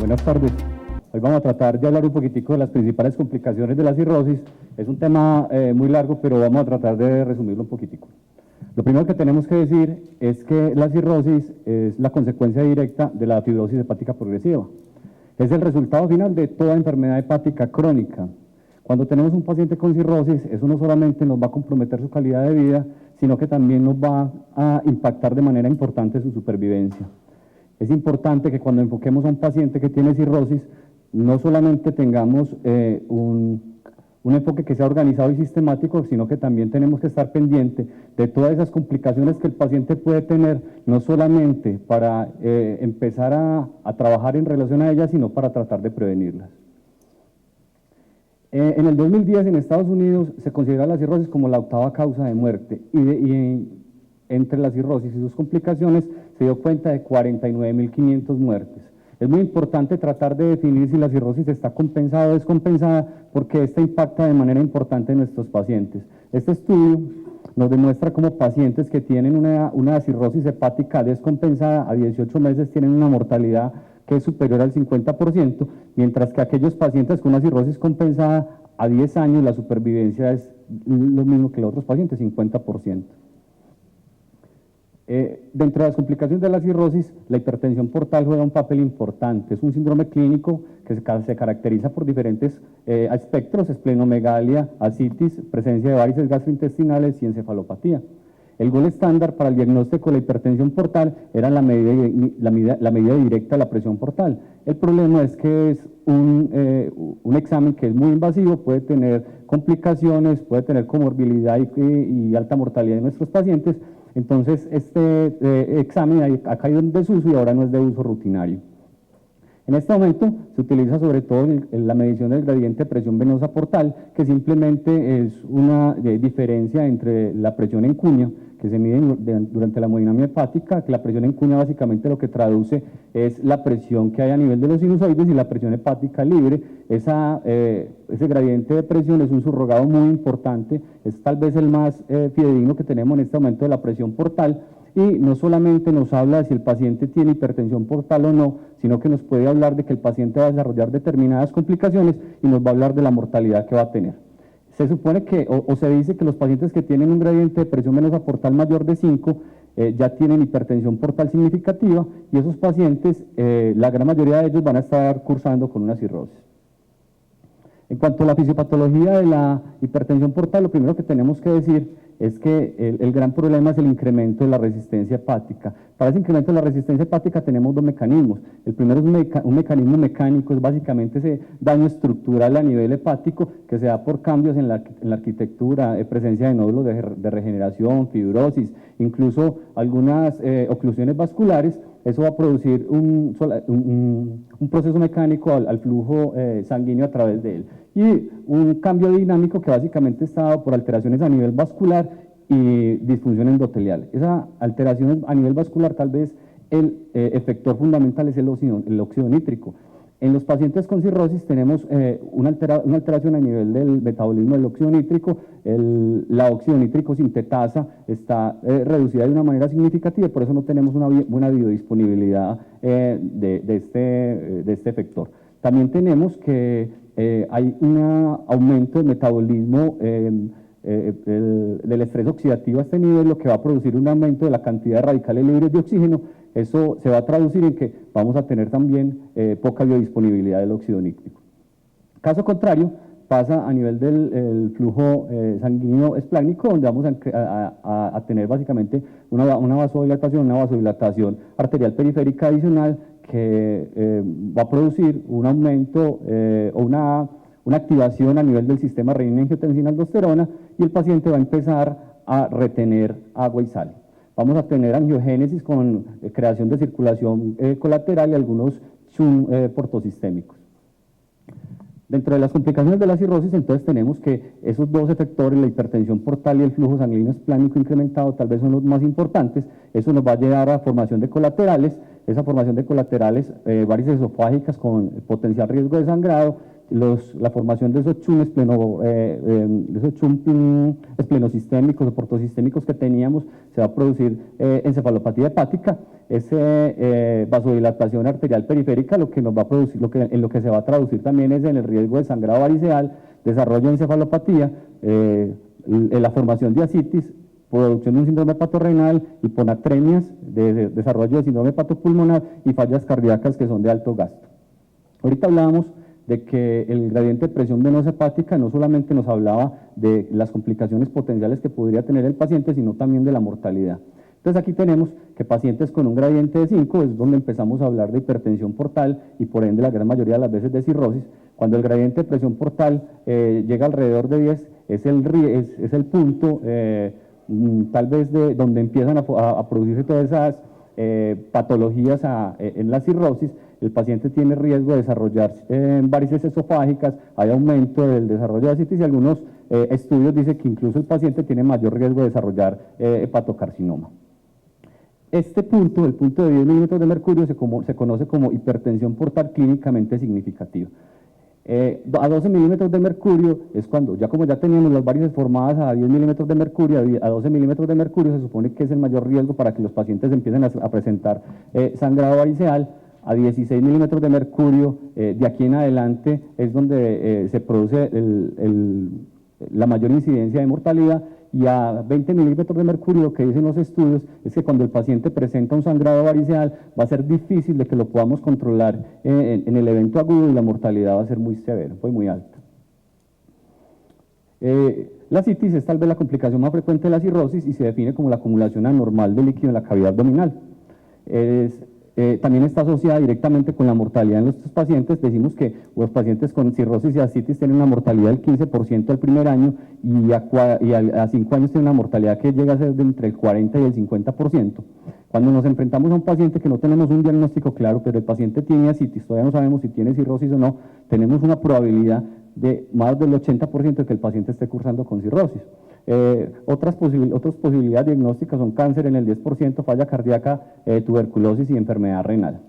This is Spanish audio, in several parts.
Buenas tardes. Hoy vamos a tratar de hablar un poquitico de las principales complicaciones de la cirrosis. Es un tema muy largo, pero vamos a tratar de resumirlo un poquitico. Lo primero que tenemos que decir es que la cirrosis es la consecuencia directa de la fibrosis hepática progresiva. Es el resultado final de toda enfermedad hepática crónica. Cuando tenemos un paciente con cirrosis, eso no solamente nos va a comprometer su calidad de vida, sino que también nos va a impactar de manera importante su supervivencia. Es importante que cuando enfoquemos a un paciente que tiene cirrosis, no solamente tengamos un enfoque que sea organizado y sistemático, sino que también tenemos que estar pendiente de todas esas complicaciones que el paciente puede tener, no solamente para empezar a trabajar en relación a ellas, sino para tratar de prevenirlas. En el 2010 en Estados Unidos se considera la cirrosis como la 8ª causa de muerte entre la cirrosis y sus complicaciones se dio cuenta de 49.500 muertes. Es muy importante tratar de definir si la cirrosis está compensada o descompensada porque esta impacta de manera importante en nuestros pacientes. Este estudio nos demuestra cómo pacientes que tienen una cirrosis hepática descompensada a 18 meses tienen una mortalidad que es superior al 50%, mientras que aquellos pacientes con una cirrosis compensada a 10 años la supervivencia es lo mismo que los otros pacientes, 50%. Dentro de las complicaciones de la cirrosis, la hipertensión portal juega un papel importante. Es un síndrome clínico que se caracteriza por diferentes espectros: esplenomegalia, ascitis, presencia de varices gastrointestinales y encefalopatía. El gold estándar para el diagnóstico de la hipertensión portal era la medida directa de la presión portal. El problema es que es un examen que es muy invasivo, puede tener complicaciones, puede tener comorbilidad y alta mortalidad en nuestros pacientes. Entonces, este examen ha caído en desuso y ahora no es de uso rutinario. En este momento se utiliza sobre todo la medición del gradiente de presión venosa portal, que simplemente es una diferencia entre la presión en cuña, que se mide durante la hemodinamia hepática, que la presión en cuña básicamente lo que traduce es la presión que hay a nivel de los sinusoides, y la presión hepática libre. Ese gradiente de presión es un subrogado muy importante, es tal vez el más fidedigno que tenemos en este momento de la presión portal, y no solamente nos habla de si el paciente tiene hipertensión portal o no, sino que nos puede hablar de que el paciente va a desarrollar determinadas complicaciones y nos va a hablar de la mortalidad que va a tener. Se supone que, o se dice que los pacientes que tienen un gradiente de presión venosa portal mayor de 5 ya tienen hipertensión portal significativa, y esos pacientes, la gran mayoría de ellos van a estar cursando con una cirrosis. En cuanto a la fisiopatología de la hipertensión portal, lo primero que tenemos que decir es que el gran problema es el incremento de la resistencia hepática. Para ese incremento de la resistencia hepática tenemos dos mecanismos. El primero es un mecanismo mecánico, es básicamente ese daño estructural a nivel hepático que se da por cambios en la arquitectura, presencia de nódulos de regeneración, fibrosis, incluso algunas oclusiones vasculares. Eso va a producir un proceso mecánico al flujo sanguíneo a través de él. Y un cambio dinámico que básicamente está dado por alteraciones a nivel vascular y disfunción endotelial. Esa alteración a nivel vascular, tal vez el efector fundamental es el óxido nítrico. En los pacientes con cirrosis tenemos una alteración a nivel del metabolismo del óxido nítrico. La óxido nítrico sintetasa está reducida de una manera significativa, y por eso no tenemos una buena biodisponibilidad de este efector. También tenemos que hay un aumento del metabolismo del estrés oxidativo a este nivel, lo que va a producir un aumento de la cantidad de radicales libres de oxígeno. Eso se va a traducir en que vamos a tener también poca biodisponibilidad del óxido nítrico. Caso contrario, pasa a nivel del flujo sanguíneo esplánico, donde vamos a tener básicamente una vasodilatación arterial periférica adicional que va a producir un aumento o una activación a nivel del sistema renina-angiotensina-aldosterona, y el paciente va a empezar a retener agua y sal. Vamos a tener angiogénesis con creación de circulación colateral y algunos shunts portosistémicos. Dentro de las complicaciones de la cirrosis, entonces tenemos que esos dos efectores, la hipertensión portal y el flujo sanguíneo esplánico incrementado, tal vez son los más importantes. Eso nos va a llevar a formación de colaterales. Esa formación de colaterales, varices esofágicas con potencial riesgo de sangrado, la formación de esos chum, esplenosistémicos o portosistémicos que teníamos, se va a producir encefalopatía hepática. Ese vasodilatación arterial periférica lo que nos va a producir, en lo que se va a traducir también es en el riesgo de sangrado variceal, desarrollo de encefalopatía, la formación de ascitis, producción de un síndrome hepatorenal, hiponatremias, desarrollo de síndrome hepatopulmonar y fallas cardíacas que son de alto gasto. Ahorita hablábamos de que el gradiente de presión venosa hepática no solamente nos hablaba de las complicaciones potenciales que podría tener el paciente, sino también de la mortalidad. Entonces aquí tenemos que pacientes con un gradiente de 5 es donde empezamos a hablar de hipertensión portal y por ende la gran mayoría de las veces de cirrosis. Cuando el gradiente de presión portal llega alrededor de 10 es el punto tal vez de donde empiezan a producirse todas esas patologías en la cirrosis. El paciente tiene riesgo de desarrollar varices esofágicas, hay aumento del desarrollo de ascitis y algunos estudios dicen que incluso el paciente tiene mayor riesgo de desarrollar hepatocarcinoma. Este punto, el punto de 10 milímetros de mercurio, se conoce como hipertensión portal clínicamente significativa. A 12 milímetros de mercurio es cuando, como ya teníamos las varices formadas a 10 milímetros de mercurio, a 12 milímetros de mercurio se supone que es el mayor riesgo para que los pacientes empiecen a presentar sangrado variceal. A 16 milímetros de mercurio, de aquí en adelante es donde se produce la mayor incidencia de mortalidad, y a 20 milímetros de mercurio lo que dicen los estudios es que cuando el paciente presenta un sangrado variceal va a ser difícil de que lo podamos controlar en el evento agudo y la mortalidad va a ser muy severa, muy alta. La ascitis es tal vez la complicación más frecuente de la cirrosis y se define como la acumulación anormal de líquido en la cavidad abdominal. También está asociada directamente con la mortalidad en nuestros pacientes. Decimos que los pacientes con cirrosis y ascitis tienen una mortalidad del 15% al primer año y a 5 años tienen una mortalidad que llega a ser de entre el 40 y el 50%. Cuando nos enfrentamos a un paciente que no tenemos un diagnóstico claro, pero el paciente tiene ascitis, todavía no sabemos si tiene cirrosis o no, tenemos una probabilidad de más del 80% de que el paciente esté cursando con cirrosis. Otras posibilidades diagnósticas son cáncer en el 10%, falla cardíaca, tuberculosis y enfermedad renal.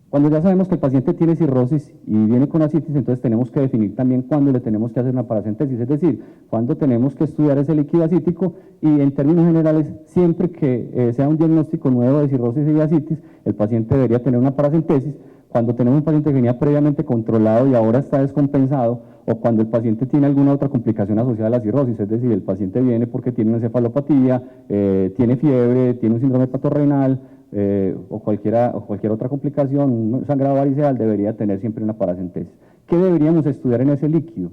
Cuando ya sabemos que el paciente tiene cirrosis y viene con ascitis, entonces tenemos que definir también cuándo le tenemos que hacer una paracentesis, es decir, cuándo tenemos que estudiar ese líquido acítico, y en términos generales, siempre que sea un diagnóstico nuevo de cirrosis y ascitis, el paciente debería tener una paracentesis. Cuando tenemos un paciente que venía previamente controlado y ahora está descompensado, o cuando el paciente tiene alguna otra complicación asociada a la cirrosis, es decir, el paciente viene porque tiene una encefalopatía, tiene fiebre, tiene un síndrome hepatorenal, o cualquier otra complicación, un sangrado variceal, debería tener siempre una paracentesis. ¿Qué deberíamos estudiar en ese líquido?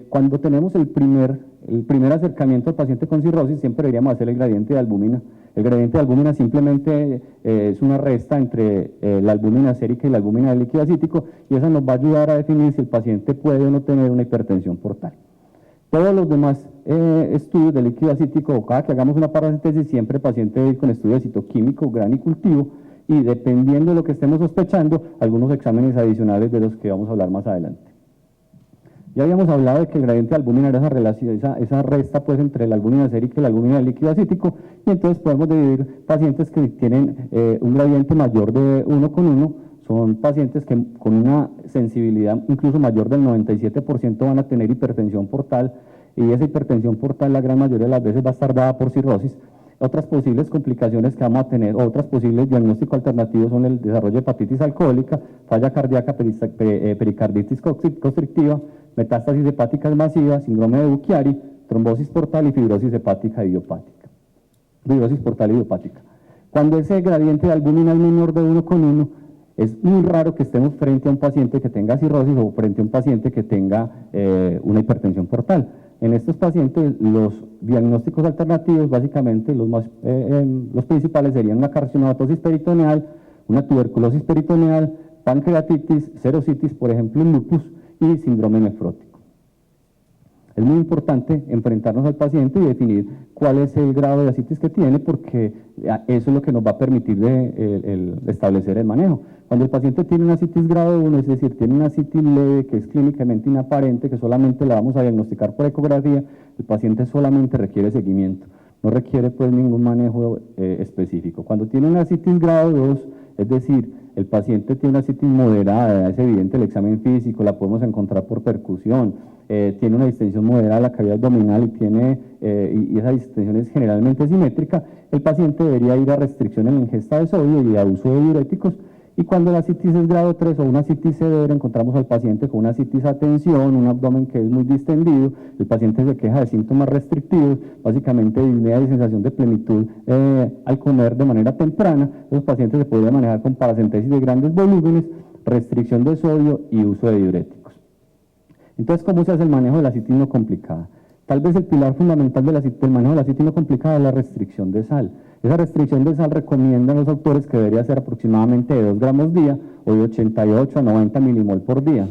Cuando tenemos el primer acercamiento al paciente con cirrosis, siempre deberíamos hacer el gradiente de albúmina. El gradiente de albúmina simplemente es una resta entre la albúmina sérica y la albúmina del líquido acítico, y esa nos va a ayudar a definir si el paciente puede o no tener una hipertensión portal. Todos los demás estudios de líquido acítico, o cada que hagamos una paracentesis, siempre el paciente debe ir con estudio de citoquímico, gran y cultivo, y dependiendo de lo que estemos sospechando, algunos exámenes adicionales de los que vamos a hablar más adelante. Ya habíamos hablado de que el gradiente de albúmina era esa relación, esa resta pues entre la albúmina sérica y la albúmina del líquido acítico, y entonces podemos dividir pacientes que tienen un gradiente mayor de 1,1, son pacientes que con una sensibilidad incluso mayor del 97% van a tener hipertensión portal, y esa hipertensión portal la gran mayoría de las veces va a estar dada por cirrosis. Otras posibles complicaciones que vamos a tener, otras posibles diagnósticos alternativos son el desarrollo de hepatitis alcohólica, falla cardíaca, pericarditis constrictiva, metástasis hepáticas masivas, síndrome de Buchiari, trombosis portal y fibrosis hepática idiopática. Fibrosis portal idiopática. Cuando ese gradiente de albúmina es menor de 1,1, es muy raro que estemos frente a un paciente que tenga cirrosis o frente a un paciente que tenga una hipertensión portal. En estos pacientes, los diagnósticos alternativos, básicamente los principales serían una carcinomatosis peritoneal, una tuberculosis peritoneal, pancreatitis, serositis, por ejemplo, lupus, y síndrome nefrótico. Es muy importante enfrentarnos al paciente y definir cuál es el grado de ascitis que tiene, porque eso es lo que nos va a permitir establecer el manejo. Cuando el paciente tiene una ascitis grado 1, es decir, tiene una ascitis leve que es clínicamente inaparente, que solamente la vamos a diagnosticar por ecografía, el paciente solamente requiere seguimiento, no requiere pues ningún manejo específico. Cuando tiene una ascitis grado 2, es decir, el paciente tiene una citis moderada, es evidente el examen físico, la podemos encontrar por percusión, tiene una distensión moderada de la cavidad abdominal y esa distensión es generalmente simétrica, el paciente debería ir a restricción en la ingesta de sodio y a uso de diuréticos. Y cuando la citis es grado 3 o una citis severa, encontramos al paciente con una citis a tensión, un abdomen que es muy distendido, el paciente se queja de síntomas restrictivos, básicamente disnea y sensación de plenitud al comer de manera temprana. Los pacientes se podrían manejar con paracentesis de grandes volúmenes, restricción de sodio y uso de diuréticos. Entonces, ¿cómo se hace el manejo de la citis no complicada? Tal vez el pilar fundamental del manejo de la citis no complicada es la restricción de sal. Esa restricción de sal recomiendan los autores que debería ser aproximadamente de 2 gramos día o de 88 a 90 milimol por día.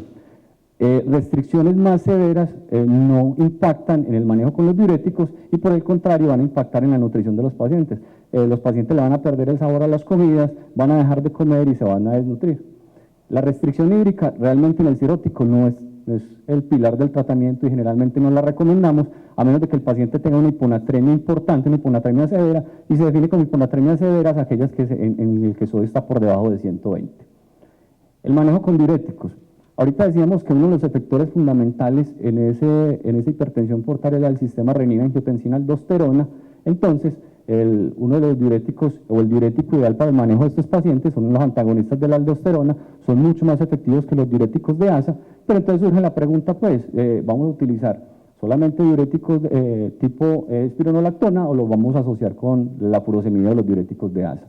Restricciones más severas no impactan en el manejo con los diuréticos y por el contrario van a impactar en la nutrición de los pacientes. Los pacientes le van a perder el sabor a las comidas, van a dejar de comer y se van a desnutrir. La restricción hídrica realmente en el cirótico no es el pilar del tratamiento y generalmente no la recomendamos a menos de que el paciente tenga una hiponatremia importante, una hiponatremia severa, y se define como hiponatremia severas aquellas en el que sodio está por debajo de 120. El manejo con diuréticos. Ahorita decíamos que uno de los efectores fundamentales en esa hipertensión portal era el sistema renina-angiotensina-aldosterona. Entonces, uno de los diuréticos o el diurético ideal para el manejo de estos pacientes son los antagonistas de la aldosterona, son mucho más efectivos que los diuréticos de ASA, pero entonces surge la pregunta, pues, ¿vamos a utilizar solamente diuréticos tipo espironolactona o los vamos a asociar con la furosemida de los diuréticos de ASA?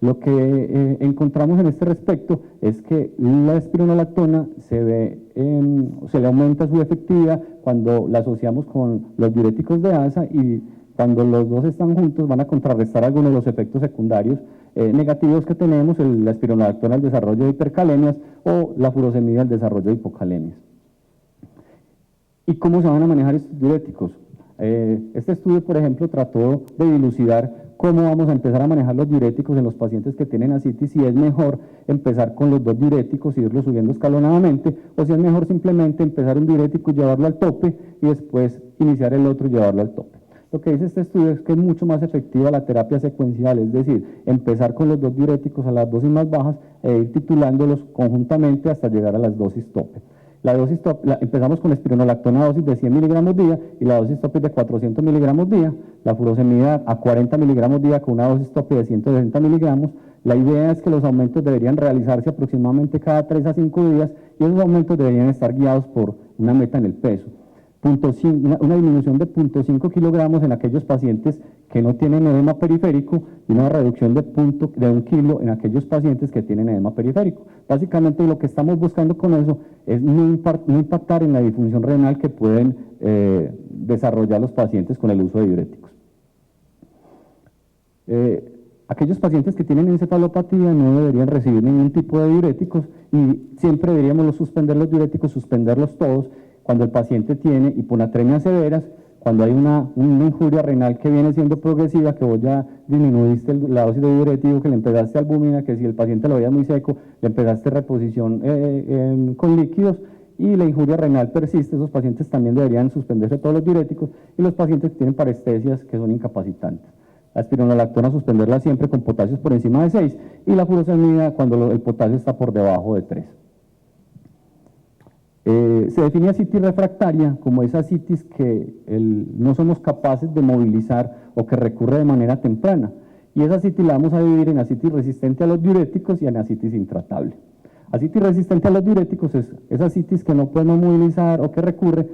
Lo que encontramos en este respecto es que la espironolactona se le aumenta su efectividad cuando la asociamos con los diuréticos de ASA y cuando los dos están juntos van a contrarrestar algunos de los efectos secundarios negativos que tenemos, la espironolactona al desarrollo de hipercalemias o la furosemida al desarrollo de hipocalemias. ¿Y cómo se van a manejar estos diuréticos? Este estudio, por ejemplo, trató de dilucidar cómo vamos a empezar a manejar los diuréticos en los pacientes que tienen ascitis, si es mejor empezar con los 2 diuréticos y irlos subiendo escalonadamente, o si es mejor simplemente empezar un diurético y llevarlo al tope y después iniciar el otro y llevarlo al tope. Lo que dice este estudio es que es mucho más efectiva la terapia secuencial, es decir, empezar con los 2 diuréticos a las dosis más bajas e ir titulándolos conjuntamente hasta llegar a las dosis tope. La dosis tope, empezamos con espironolactona dosis de 100 miligramos día y la dosis tope de 400 miligramos día, la furosemida a 40 miligramos día con una dosis tope de 160 miligramos. La idea es que los aumentos deberían realizarse aproximadamente cada 3 a 5 días y esos aumentos deberían estar guiados por una meta en el peso. Una disminución de 0.5 kilogramos en aquellos pacientes que no tienen edema periférico y una reducción de 1 kilo en aquellos pacientes que tienen edema periférico. Básicamente lo que estamos buscando con eso es no impactar en la disfunción renal que pueden desarrollar los pacientes con el uso de diuréticos. Aquellos pacientes que tienen encefalopatía no deberían recibir ningún tipo de diuréticos y siempre deberíamos suspender los diuréticos, suspenderlos todos cuando el paciente tiene hiponatremias severas, cuando hay una injuria renal que viene siendo progresiva, que vos ya disminuiste la dosis de diurético, que le empezaste albúmina, que si el paciente lo veía muy seco, le empezaste reposición con líquidos y la injuria renal persiste, esos pacientes también deberían suspenderse todos los diuréticos y los pacientes que tienen parestesias que son incapacitantes. La espironolactona suspenderla siempre con potasios por encima de 6 y la furosemida cuando el potasio está por debajo de 3. Se define ascitis refractaria como esa ascitis que no somos capaces de movilizar o que recurre de manera temprana. Y esa ascitis la vamos a dividir en ascitis resistente a los diuréticos y en ascitis intratable. Ascitis resistente a los diuréticos es esa ascitis que no podemos movilizar o que recurre,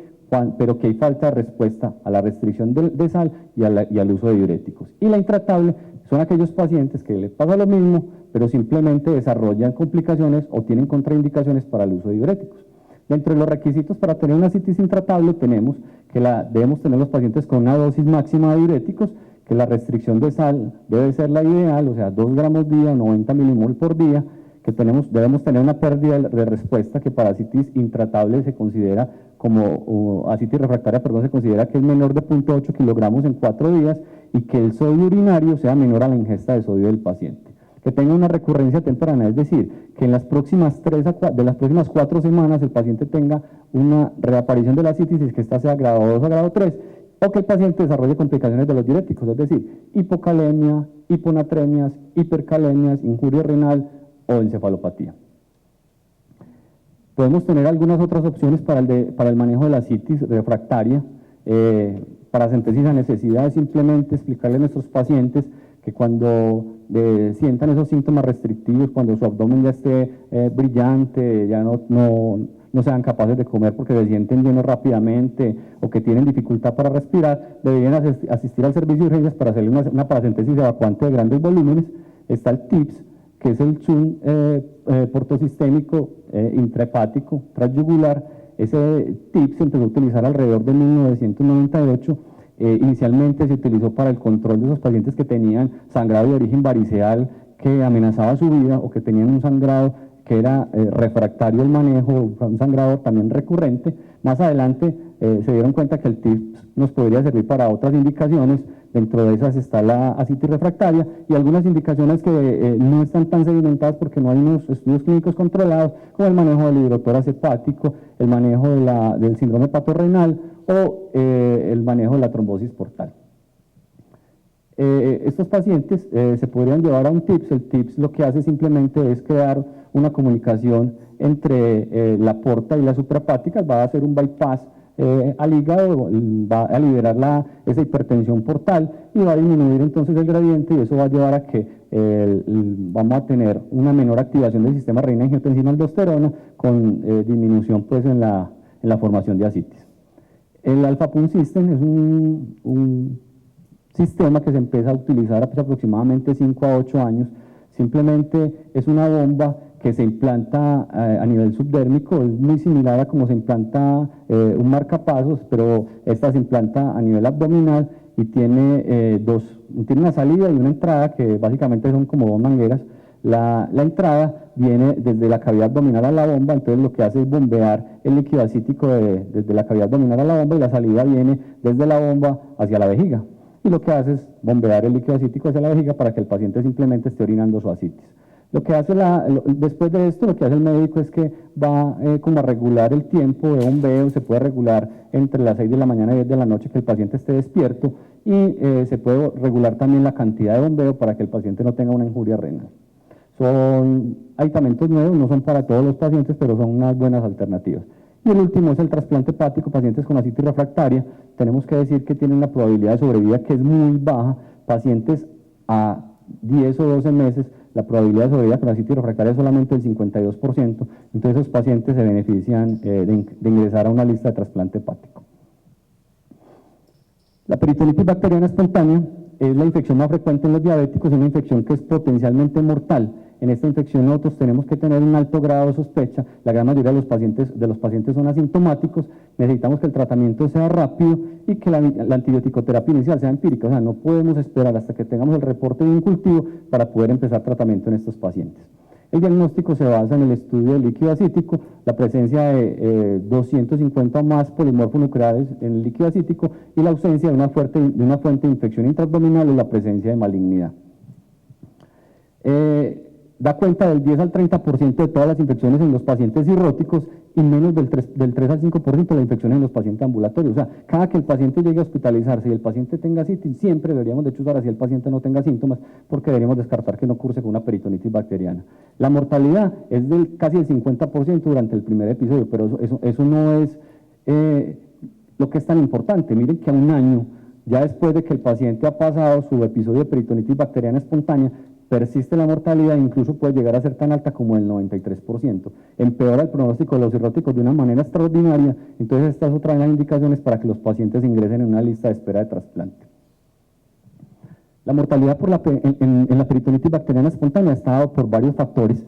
pero que hay falta de respuesta a la restricción de sal y al uso de diuréticos. Y la intratable son aquellos pacientes que les pasa lo mismo, pero simplemente desarrollan complicaciones o tienen contraindicaciones para el uso de diuréticos. Dentro de los requisitos para tener una ascitis intratable tenemos que debemos tener los pacientes con una dosis máxima de diuréticos, que la restricción de sal debe ser la ideal, o sea, 2 gramos día, 90 milimol por día, que debemos tener una pérdida de respuesta que para ascitis intratable se considera como, ascitis refractaria, perdón, se considera que es menor de 0.8 kilogramos en 4 días y que el sodio urinario sea menor a la ingesta de sodio del paciente. Que tenga una recurrencia temprana, es decir, que en las próximas 4 semanas el paciente tenga una reaparición de la ascitis, que esta sea grado 2 o grado 3, o que el paciente desarrolle complicaciones de los diuréticos, es decir, hipocalemia, hiponatremias, hipercalemias, injuria renal o encefalopatía. Podemos tener algunas otras opciones para el manejo de la citis refractaria. Paracentesis a necesidad es simplemente explicarle a nuestros pacientes que cuando sientan esos síntomas restrictivos, cuando su abdomen ya esté brillante, ya no sean capaces de comer porque se sienten llenos rápidamente o que tienen dificultad para respirar, deberían asistir al servicio de urgencias para hacerle una paracentesis evacuante de grandes volúmenes. Está el TIPS, que es el zoom portosistémico intrahepático transyugular. Ese TIPS se empezó a utilizar alrededor de 1998. Inicialmente se utilizó para el control de esos pacientes que tenían sangrado de origen variceal que amenazaba su vida o que tenían un sangrado que era refractario al manejo, un sangrado también recurrente. Más adelante se dieron cuenta que el TIPS nos podría servir para otras indicaciones. Dentro de esas está la ascitis refractaria y algunas indicaciones que no están tan sedimentadas porque no hay unos estudios clínicos controlados, como el manejo del hidrotórax hepático, el manejo del síndrome hepatorrenal o el manejo de la trombosis portal. Estos pacientes se podrían llevar a un TIPS. El TIPS lo que hace simplemente es crear una comunicación entre la porta y la suprahepática, va a hacer un bypass al hígado, va a liberar esa hipertensión portal y va a disminuir entonces el gradiente, y eso va a llevar a que vamos a tener una menor activación del sistema renina-angiotensina-aldosterona con disminución pues en la formación de ascitis. El alpha-pump system es un sistema que se empieza a utilizar hace aproximadamente 5 a 8 años. Simplemente es una bomba que se implanta a nivel subdérmico, es muy similar a como se implanta un marcapasos, pero esta se implanta a nivel abdominal y tiene una salida y una entrada que básicamente son como dos mangueras. La entrada viene desde la cavidad abdominal a la bomba, entonces lo que hace es bombear el líquido ascítico desde la cavidad abdominal a la bomba, y la salida viene desde la bomba hacia la vejiga. Y lo que hace es bombear el líquido ascítico hacia la vejiga para que el paciente simplemente esté orinando su ascitis. Lo que hace después de esto, lo que hace el médico es que va como a regular el tiempo de bombeo. Se puede regular entre las 6 de la mañana y 10 de la noche que el paciente esté despierto, y se puede regular también la cantidad de bombeo para que el paciente no tenga una injuria renal. Son aditamentos nuevos, no son para todos los pacientes, pero son unas buenas alternativas. Y el último es el trasplante hepático, pacientes con ascitis refractaria. Tenemos que decir que tienen una probabilidad de sobrevida que es muy baja. Pacientes a 10 o 12 meses, la probabilidad de sobrevida con ascitis refractaria es solamente el 52%, entonces esos pacientes se benefician de ingresar a una lista de trasplante hepático. La peritonitis bacteriana espontánea es la infección más frecuente en los diabéticos, es una infección que es potencialmente mortal. En esta infección nosotros tenemos que tener un alto grado de sospecha. La gran mayoría de los pacientes son asintomáticos. Necesitamos que el tratamiento sea rápido y que la antibiótico-terapia inicial sea empírica. O sea, no podemos esperar hasta que tengamos el reporte de un cultivo para poder empezar tratamiento en estos pacientes. El diagnóstico se basa en el estudio del líquido acítico, la presencia de 250 o más polimorfonucleares en el líquido acítico y la ausencia de una fuente de infección intraabdominal o la presencia de malignidad. Da cuenta del 10 al 30% de todas las infecciones en los pacientes cirróticos y menos del 3 al 5% de las infecciones en los pacientes ambulatorios. O sea, cada que el paciente llegue a hospitalizarse y el paciente tenga citis, siempre deberíamos de chuzar así el paciente no tenga síntomas, porque deberíamos descartar que no curse con una peritonitis bacteriana. La mortalidad es casi el 50% durante el primer episodio, pero eso no es lo que es tan importante. Miren que a un año, ya después de que el paciente ha pasado su episodio de peritonitis bacteriana espontánea, persiste la mortalidad, incluso puede llegar a ser tan alta como el 93%. Empeora el pronóstico de los cirróticos de una manera extraordinaria. Entonces estas son otras indicaciones para que los pacientes ingresen en una lista de espera de trasplante. La mortalidad en la peritonitis bacteriana espontánea está dada por varios factores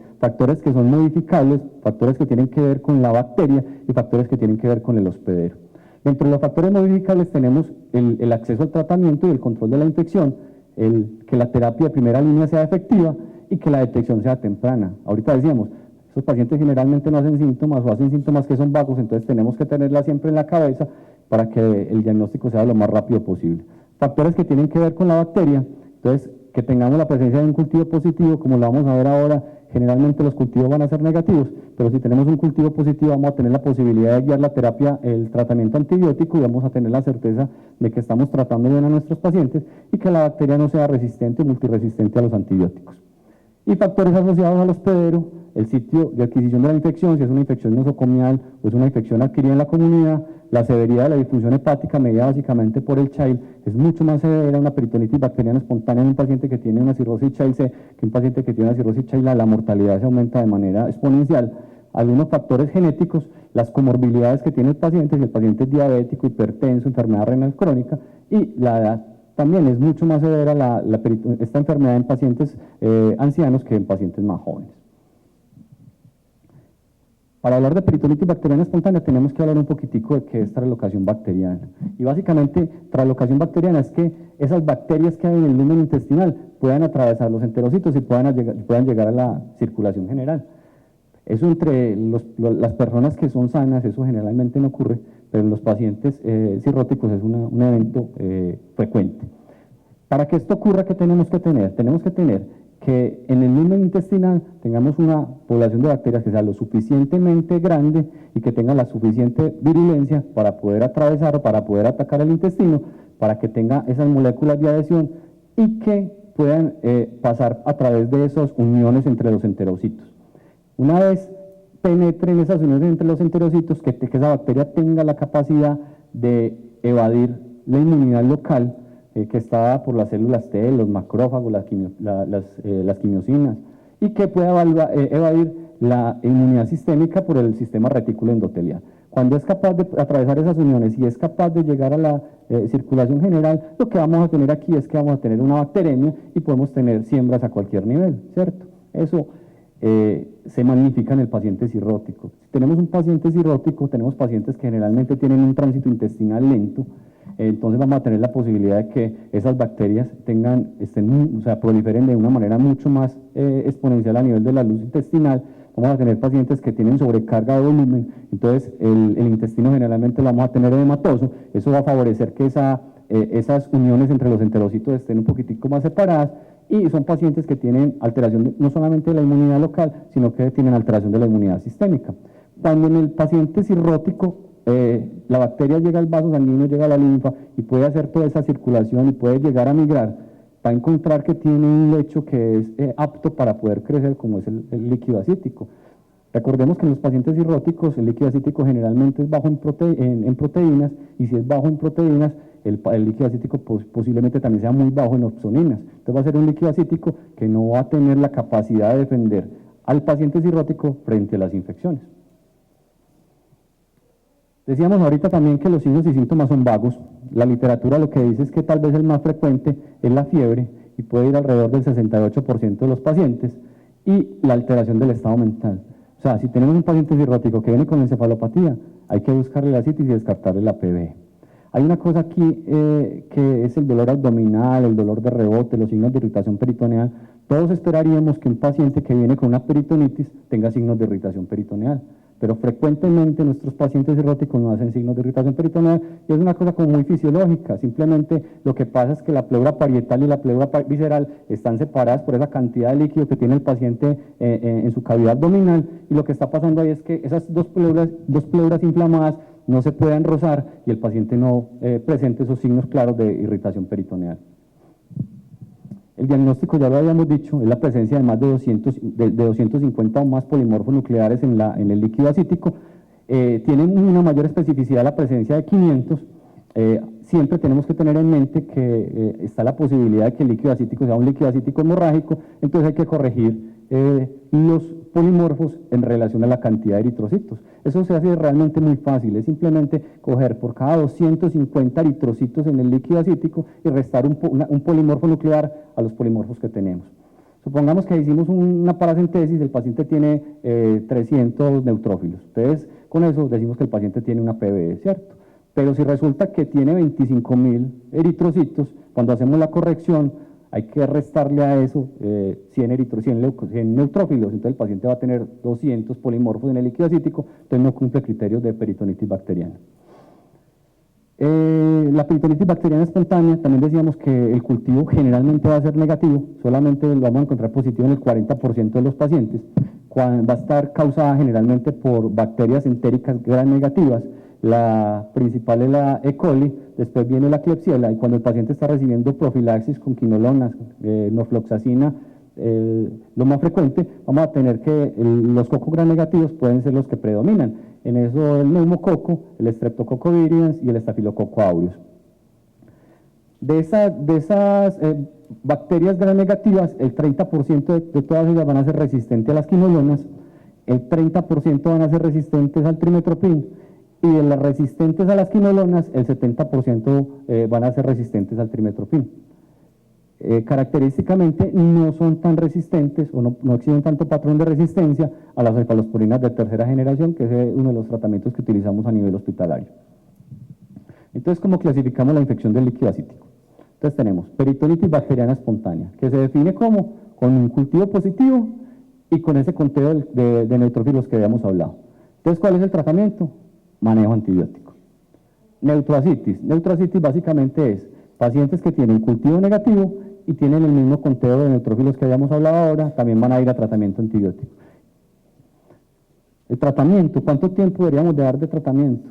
que son modificables, factores que tienen que ver con la bacteria y factores que tienen que ver con el hospedero. Dentro de los factores modificables tenemos el acceso al tratamiento y el control de la infección, que la terapia de primera línea sea efectiva y que la detección sea temprana. Ahorita decíamos, esos pacientes generalmente no hacen síntomas o hacen síntomas que son vagos, entonces tenemos que tenerla siempre en la cabeza para que el diagnóstico sea lo más rápido posible. Factores que tienen que ver con la bacteria, entonces que tengamos la presencia de un cultivo positivo, como lo vamos a ver ahora. Generalmente los cultivos van a ser negativos, pero si tenemos un cultivo positivo vamos a tener la posibilidad de guiar la terapia, el tratamiento antibiótico, y vamos a tener la certeza de que estamos tratando bien a nuestros pacientes y que la bacteria no sea resistente o multiresistente a los antibióticos. Y factores asociados al hospedero, el sitio de adquisición de la infección, si es una infección nosocomial o es una infección adquirida en la comunidad, la severidad de la difusión hepática medida básicamente por el child es mucho más severa una peritonitis bacteriana espontánea en un paciente que tiene una cirrosis child C que un paciente que tiene una cirrosis child A, la mortalidad se aumenta de manera exponencial. Algunos factores genéticos, las comorbilidades que tiene el paciente, si el paciente es diabético, hipertenso, enfermedad renal crónica, y la edad. También es mucho más severa esta enfermedad en pacientes ancianos que en pacientes más jóvenes. Para hablar de peritonitis bacteriana espontánea tenemos que hablar un poquitico de qué es traslocación bacteriana. Y básicamente, traslocación bacteriana es que esas bacterias que hay en el lumen intestinal puedan atravesar los enterocitos y puedan llegar a la circulación general. Eso entre las personas que son sanas, eso generalmente no ocurre, pero en los pacientes cirróticos es un evento frecuente. Para que esto ocurra, ¿qué tenemos que tener? Tenemos que tener que en el lumen intestinal tengamos una población de bacterias que sea lo suficientemente grande y que tenga la suficiente virulencia para poder atravesar o para poder atacar el intestino, para que tenga esas moléculas de adhesión y que puedan pasar a través de esas uniones entre los enterocitos. Una vez penetren esas uniones entre los enterocitos, que esa bacteria tenga la capacidad de evadir la inmunidad local que está dada por las células T, los macrófagos, las quimiosinas, y que pueda evadir la inmunidad sistémica por el sistema retículo endotelial. Cuando es capaz de atravesar esas uniones y es capaz de llegar a la circulación general, lo que vamos a tener aquí es que vamos a tener una bacteremia y podemos tener siembras a cualquier nivel, ¿cierto? Eso se magnifica en el paciente cirrótico. Si tenemos un paciente cirrótico, tenemos pacientes que generalmente tienen un tránsito intestinal lento, entonces vamos a tener la posibilidad de que esas bacterias proliferen de una manera mucho más exponencial a nivel de la luz intestinal. Vamos a tener pacientes que tienen sobrecarga de volumen, entonces el intestino generalmente lo vamos a tener edematoso. Eso va a favorecer que esas uniones entre los enterocitos estén un poquitico más separadas, y son pacientes que tienen alteración no solamente de la inmunidad local, sino que tienen alteración de la inmunidad sistémica. Cuando en el paciente cirrótico la bacteria llega al vaso sanguíneo, llega a la linfa y puede hacer toda esa circulación y puede llegar a migrar, va a encontrar que tiene un lecho que es apto para poder crecer, como es el líquido acítico. Recordemos que en los pacientes cirróticos el líquido acítico generalmente es bajo en proteínas, y si es bajo en proteínas, el líquido acítico posiblemente también sea muy bajo en opsoninas. Entonces va a ser un líquido acítico que no va a tener la capacidad de defender al paciente cirrótico frente a las infecciones. Decíamos ahorita también que los signos y síntomas son vagos. La literatura lo que dice es que tal vez el más frecuente es la fiebre, y puede ir alrededor del 68% de los pacientes, y la alteración del estado mental. O sea, si tenemos un paciente cirrótico que viene con encefalopatía, hay que buscarle la citis y descartarle la PB. Hay una cosa aquí que es el dolor abdominal, el dolor de rebote, los signos de irritación peritoneal. Todos esperaríamos que un paciente que viene con una peritonitis tenga signos de irritación peritoneal, pero frecuentemente nuestros pacientes cirróticos no hacen signos de irritación peritoneal, y es una cosa como muy fisiológica. Simplemente lo que pasa es que la pleura parietal y la pleura visceral están separadas por esa cantidad de líquido que tiene el paciente en su cavidad abdominal, y lo que está pasando ahí es que esas dos pleuras inflamadas no se puedan rozar y el paciente no presente esos signos claros de irritación peritoneal. El diagnóstico, ya lo habíamos dicho, es la presencia de más de 250 o más polimorfos nucleares en el líquido acítico. Tienen una mayor especificidad la presencia de 500. Siempre tenemos que tener en mente que está la posibilidad de que el líquido acítico sea un líquido acítico hemorrágico, entonces hay que corregir los polimorfos en relación a la cantidad de eritrocitos. Eso se hace realmente muy fácil, es simplemente coger por cada 250 eritrocitos en el líquido acítico y restar un polimorfo nuclear a los polimorfos que tenemos. Supongamos que hicimos una paracentesis, el paciente tiene 300 neutrófilos, entonces con eso decimos que el paciente tiene una PBE, ¿cierto? Pero si resulta que tiene 25.000 eritrocitos, cuando hacemos la corrección hay que restarle a eso 100 neutrófilos, entonces el paciente va a tener 200 polimorfos en el líquido acítico, entonces no cumple criterios de peritonitis bacteriana. La peritonitis bacteriana espontánea, también decíamos que el cultivo generalmente va a ser negativo, solamente lo vamos a encontrar positivo en el 40% de los pacientes, va a estar causada generalmente por bacterias entéricas gram negativas. La principal es la E. coli, después viene la Klebsiella, y cuando el paciente está recibiendo profilaxis con quinolonas, norfloxacina lo más frecuente, vamos a tener que los cocos gram negativos pueden ser los que predominan. En eso el neumococo, el streptococcus viridans y el estafilococo aureus. De esas bacterias gram negativas, el 30% de todas ellas van a ser resistentes a las quinolonas, el 30% van a ser resistentes al trimestoprim, y de las resistentes a las quinolonas, el 70% van a ser resistentes al trimestoprim. Característicamente no son tan resistentes o no exhiben tanto patrón de resistencia a las cefalosporinas de tercera generación, que es uno de los tratamientos que utilizamos a nivel hospitalario. Entonces, ¿cómo clasificamos la infección del líquido acítico? Entonces tenemos peritonitis bacteriana espontánea, que se define como con un cultivo positivo y con ese conteo de neutrófilos que habíamos hablado. Entonces, ¿cuál es el tratamiento? Manejo antibiótico. Neutroasitis. Neutroasitis básicamente es pacientes que tienen cultivo negativo y tienen el mismo conteo de neutrófilos que habíamos hablado ahora, también van a ir a tratamiento antibiótico. El tratamiento, ¿cuánto tiempo deberíamos dar de tratamiento?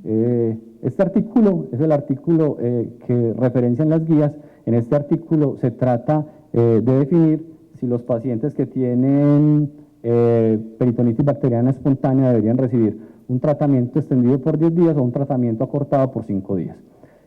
Este artículo es el artículo que referencian las guías. En este artículo se trata de definir si los pacientes que tienen peritonitis bacteriana espontánea deberían recibir un tratamiento extendido por 10 días o un tratamiento acortado por 5 días.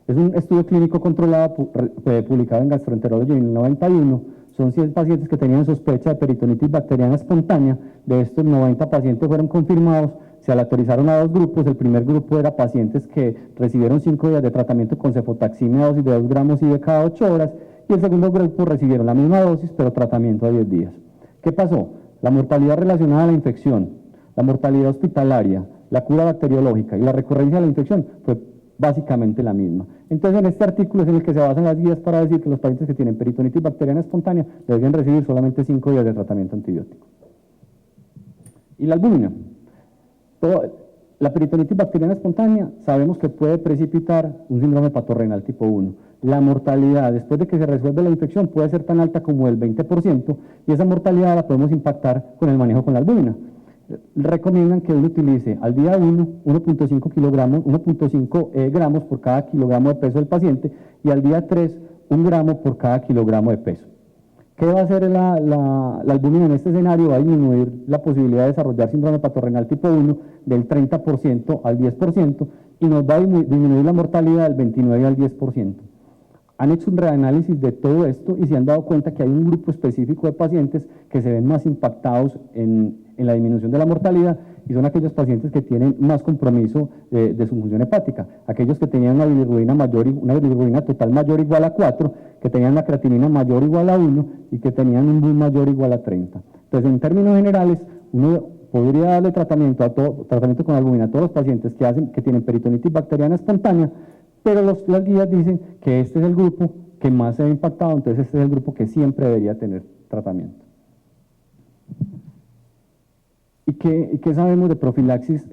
Es un estudio clínico controlado publicado en Gastroenterology en el 91. Son 100 pacientes que tenían sospecha de peritonitis bacteriana espontánea. De estos 90 pacientes fueron confirmados. Se aleatorizaron a dos grupos. El primer grupo era pacientes que recibieron 5 días de tratamiento con cefotaximia, dosis de 2 gramos y de cada 8 horas. Y el segundo grupo recibieron la misma dosis, pero tratamiento a 10 días. ¿Qué pasó? La mortalidad relacionada a la infección, la mortalidad hospitalaria, la cura bacteriológica y la recurrencia de la infección fue básicamente la misma. Entonces, en este artículo es en el que se basan las guías para decir que los pacientes que tienen peritonitis bacteriana espontánea deben recibir solamente 5 días de tratamiento antibiótico. Y la albúmina. La peritonitis bacteriana espontánea sabemos que puede precipitar un síndrome hepatorenal tipo 1. La mortalidad después de que se resuelve la infección puede ser tan alta como el 20% y esa mortalidad la podemos impactar con el manejo con la albúmina. Recomiendan que uno utilice al día 1 1.5 gramos por cada kilogramo de peso del paciente y al día 3 1 gramo por cada kilogramo de peso. ¿Qué va a hacer la albúmina en este escenario? Va a disminuir la posibilidad de desarrollar síndrome hepatorenal tipo 1 del 30% al 10% y nos va a disminuir la mortalidad del 29 al 10%. Han hecho un reanálisis de todo esto y se han dado cuenta que hay un grupo específico de pacientes que se ven más impactados en la disminución de la mortalidad y son aquellos pacientes que tienen más compromiso de su función hepática, aquellos que tenían una bilirrubina total mayor o igual a 4, que tenían una creatinina mayor o igual a 1 y que tenían un BUN mayor o igual a 30. Entonces, en términos generales, uno podría darle tratamiento con albúmina a todos los pacientes que tienen peritonitis bacteriana espontánea, pero las guías dicen que este es el grupo que más se ha impactado, entonces este es el grupo que siempre debería tener tratamiento. ¿Y qué sabemos de profilaxis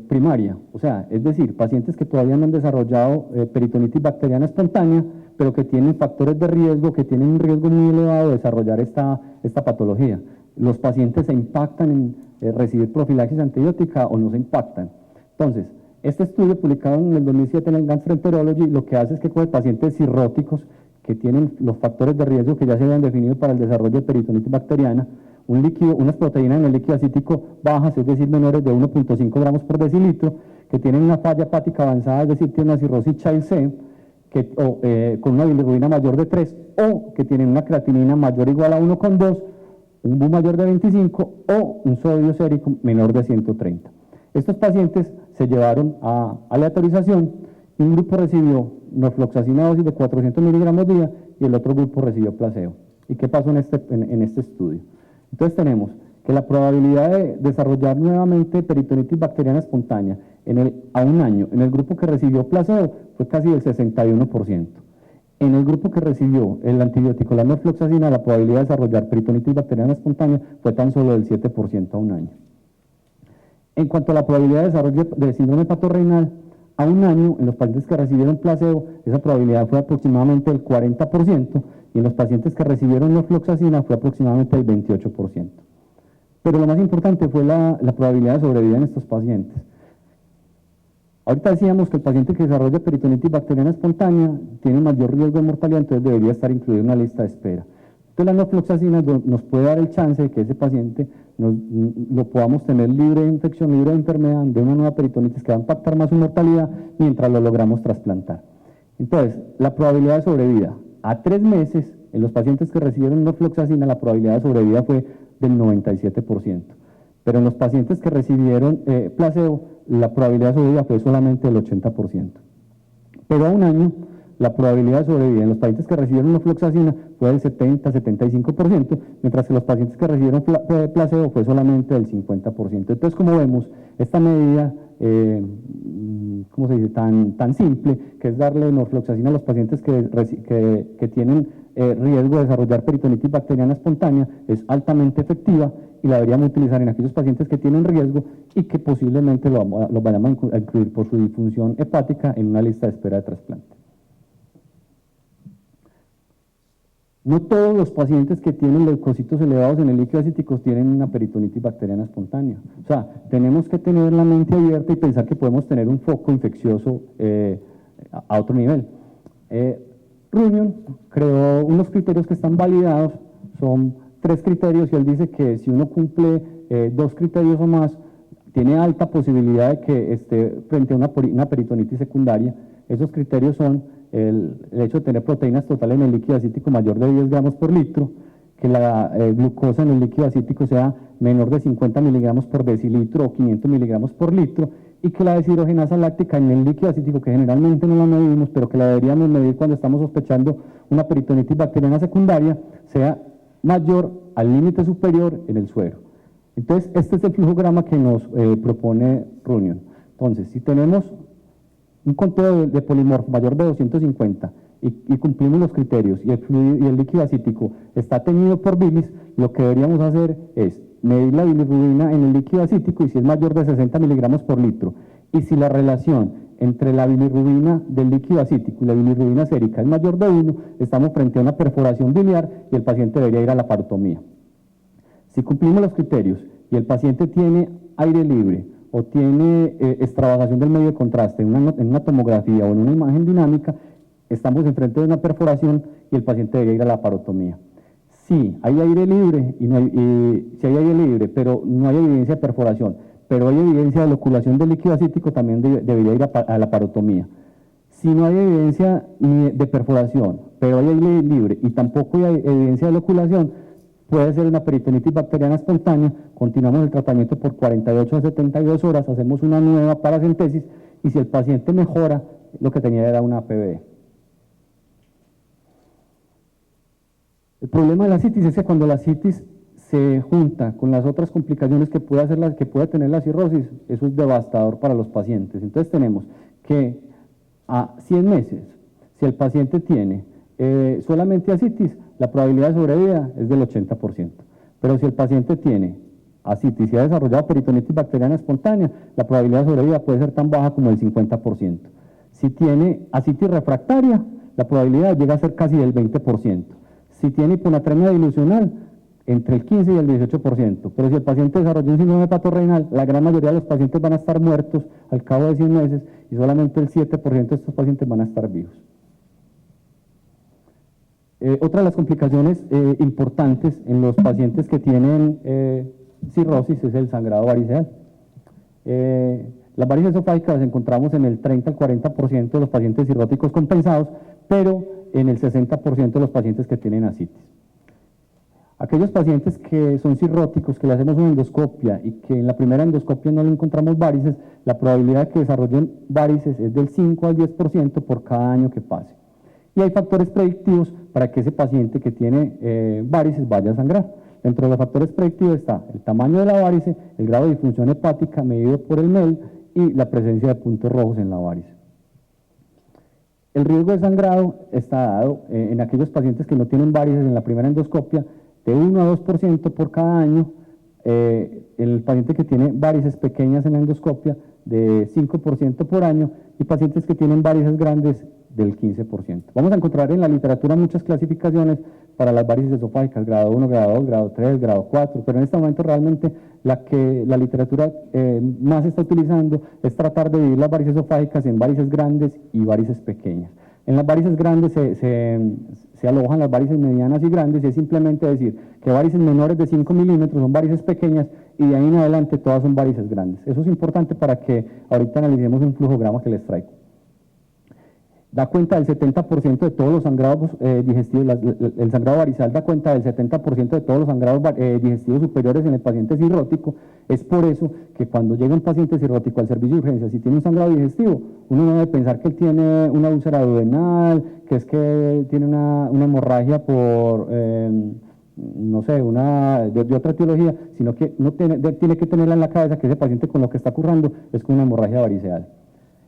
primaria? O sea, es decir, pacientes que todavía no han desarrollado peritonitis bacteriana espontánea, pero que tienen factores de riesgo, que tienen un riesgo muy elevado de desarrollar esta patología. ¿Los pacientes se impactan en recibir profilaxis antibiótica o no se impactan? Entonces, este estudio publicado en el 2007 en el Gastroenterology lo que hace es que coge pacientes cirróticos que tienen los factores de riesgo que ya se habían definido para el desarrollo de peritonitis bacteriana, unas proteínas en el líquido acítico bajas, es decir, menores de 1.5 gramos por decilitro, que tienen una falla hepática avanzada, es decir, tienen una cirrosis Child-C, con una bilirrubina mayor de 3, o que tienen una creatinina mayor o igual a 1,2, un BU mayor de 25 o un sodio sérico menor de 130. Estos pacientes se llevaron a aleatorización y un grupo recibió norfloxacina dosis de 400 miligramos día y el otro grupo recibió placebo. ¿Y qué pasó en este estudio? Entonces tenemos que la probabilidad de desarrollar nuevamente peritonitis bacteriana espontánea a un año en el grupo que recibió placebo fue casi del 61%. En el grupo que recibió el antibiótico, la norfloxacina, la probabilidad de desarrollar peritonitis bacteriana espontánea fue tan solo del 7% a un año. En cuanto a la probabilidad de desarrollo de síndrome hepatorenal, a un año, en los pacientes que recibieron placebo, esa probabilidad fue aproximadamente del 40%, y en los pacientes que recibieron norfloxacina fue aproximadamente del 28%. Pero lo más importante fue la probabilidad de sobrevida en estos pacientes. Ahorita decíamos que el paciente que desarrolla peritonitis bacteriana espontánea tiene mayor riesgo de mortalidad, entonces debería estar incluido en una lista de espera. Entonces la norfloxacina nos puede dar el chance de que ese paciente lo podamos tener libre de infección, libre de enfermedad, de una nueva peritonitis que va a impactar más su mortalidad mientras lo logramos trasplantar. Entonces, la probabilidad de sobrevida a 3 meses, en los pacientes que recibieron norfloxacina, la probabilidad de sobrevida fue del 97%. Pero en los pacientes que recibieron placebo, la probabilidad de sobrevida fue solamente del 80%. Pero a un año, la probabilidad de sobrevida en los pacientes que recibieron norfloxacina fue del 70-75%, mientras que los pacientes que recibieron placebo fue solamente del 50%. Entonces, como vemos, esta medida, ¿cómo se dice?, tan simple, que es darle norfloxacina a los pacientes que tienen riesgo de desarrollar peritonitis bacteriana espontánea, es altamente efectiva y la deberíamos utilizar en aquellos pacientes que tienen riesgo y que posiblemente lo vayamos a incluir por su disfunción hepática en una lista de espera de trasplante. No todos los pacientes que tienen leucocitos elevados en el líquido acítico tienen una peritonitis bacteriana espontánea. O sea, tenemos que tener la mente abierta y pensar que podemos tener un foco infeccioso a otro nivel. Runyon creó unos criterios que están validados, son 3 criterios, y él dice que si uno cumple 2 criterios o más, tiene alta posibilidad de que esté frente a una peritonitis secundaria. Esos criterios son el hecho de tener proteínas totales en el líquido acítico mayor de 10 gramos por litro, que la glucosa en el líquido acítico sea menor de 50 miligramos por decilitro o 500 miligramos por litro, y que la deshidrogenasa láctica en el líquido acítico, que generalmente no la medimos, pero que la deberíamos medir cuando estamos sospechando una peritonitis bacteriana secundaria, sea mayor al límite superior en el suero. Entonces, este es el flujograma que nos propone Runyon. Entonces, si tenemos un conteo de polimorfo mayor de 250 y cumplimos los criterios y el líquido acítico está teñido por bilis, lo que deberíamos hacer es medir la bilirrubina en el líquido acítico y si es mayor de 60 miligramos por litro. Y si la relación entre la bilirrubina del líquido acítico y la bilirrubina sérica es mayor de 1, estamos frente a una perforación biliar y el paciente debería ir a la parotomía. Si cumplimos los criterios y el paciente tiene aire libre o tiene extravasación del medio de contraste en una tomografía o en una imagen dinámica, estamos enfrente de una perforación y el paciente debería ir a la parotomía. Si hay aire libre, si hay aire libre, pero no hay evidencia de perforación, pero hay evidencia de loculación del líquido acítico, también debería ir a la parotomía. Si no hay evidencia de perforación, pero hay aire libre y tampoco hay evidencia de loculación, puede ser una peritonitis bacteriana espontánea, continuamos el tratamiento por 48 a 72 horas, hacemos una nueva paracentesis y si el paciente mejora, lo que tenía era una PBE. El problema de la citis es que cuando la citis se junta con las otras complicaciones que puede tener la cirrosis, eso es devastador para los pacientes. Entonces tenemos que a 100 meses, si el paciente tiene solamente ascitis, la probabilidad de sobrevida es del 80%. Pero si el paciente tiene ascitis y ha desarrollado peritonitis bacteriana espontánea, la probabilidad de sobrevida puede ser tan baja como el 50%. Si tiene ascitis refractaria, la probabilidad llega a ser casi del 20%. Si tiene hiponatremia dilucional, entre el 15 y el 18%. Pero si el paciente desarrolla un síndrome hepatorenal, la gran mayoría de los pacientes van a estar muertos al cabo de 100 meses y solamente el 7% de estos pacientes van a estar vivos. Otra de las complicaciones importantes en los pacientes que tienen cirrosis es el sangrado variceal. Las varices esofágicas las encontramos en el 30 al 40% de los pacientes cirróticos compensados, pero en el 60% de los pacientes que tienen ascitis. Aquellos pacientes que son cirróticos, que le hacemos una endoscopia y que en la primera endoscopia no le encontramos varices, la probabilidad de que desarrollen varices es del 5 al 10% por cada año que pase. Y hay factores predictivos para que ese paciente que tiene varices vaya a sangrar. Dentro de los factores predictivos está el tamaño de la varice, el grado de disfunción hepática medido por el MEL y la presencia de puntos rojos en la varice. El riesgo de sangrado está dado en aquellos pacientes que no tienen varices en la primera endoscopia de 1 a 2% por cada año, el paciente que tiene varices pequeñas en la endoscopia de 5% por año y pacientes que tienen varices grandes del 15%. Vamos a encontrar en la literatura muchas clasificaciones para las varices esofágicas, grado 1, grado 2, grado 3, grado 4, pero en este momento realmente la que la literatura más está utilizando es tratar de dividir las varices esofágicas en varices grandes y varices pequeñas. En las varices grandes se alojan las varices medianas y grandes, y es simplemente decir que varices menores de 5 milímetros son varices pequeñas y de ahí en adelante todas son varices grandes. Eso es importante para que ahorita analicemos un flujograma que les traigo. Da cuenta del 70% de todos los sangrados digestivos, el sangrado varicel da cuenta del 70% de todos los sangrados digestivos superiores en el paciente cirrótico. Es por eso que cuando llega un paciente cirrótico al servicio de urgencias y tiene un sangrado digestivo, uno no debe pensar que él tiene una úlcera duodenal, que es que tiene una hemorragia por, no sé, de otra etiología, sino que no tiene que tenerla en la cabeza que ese paciente con lo que está currando es con una hemorragia variceal.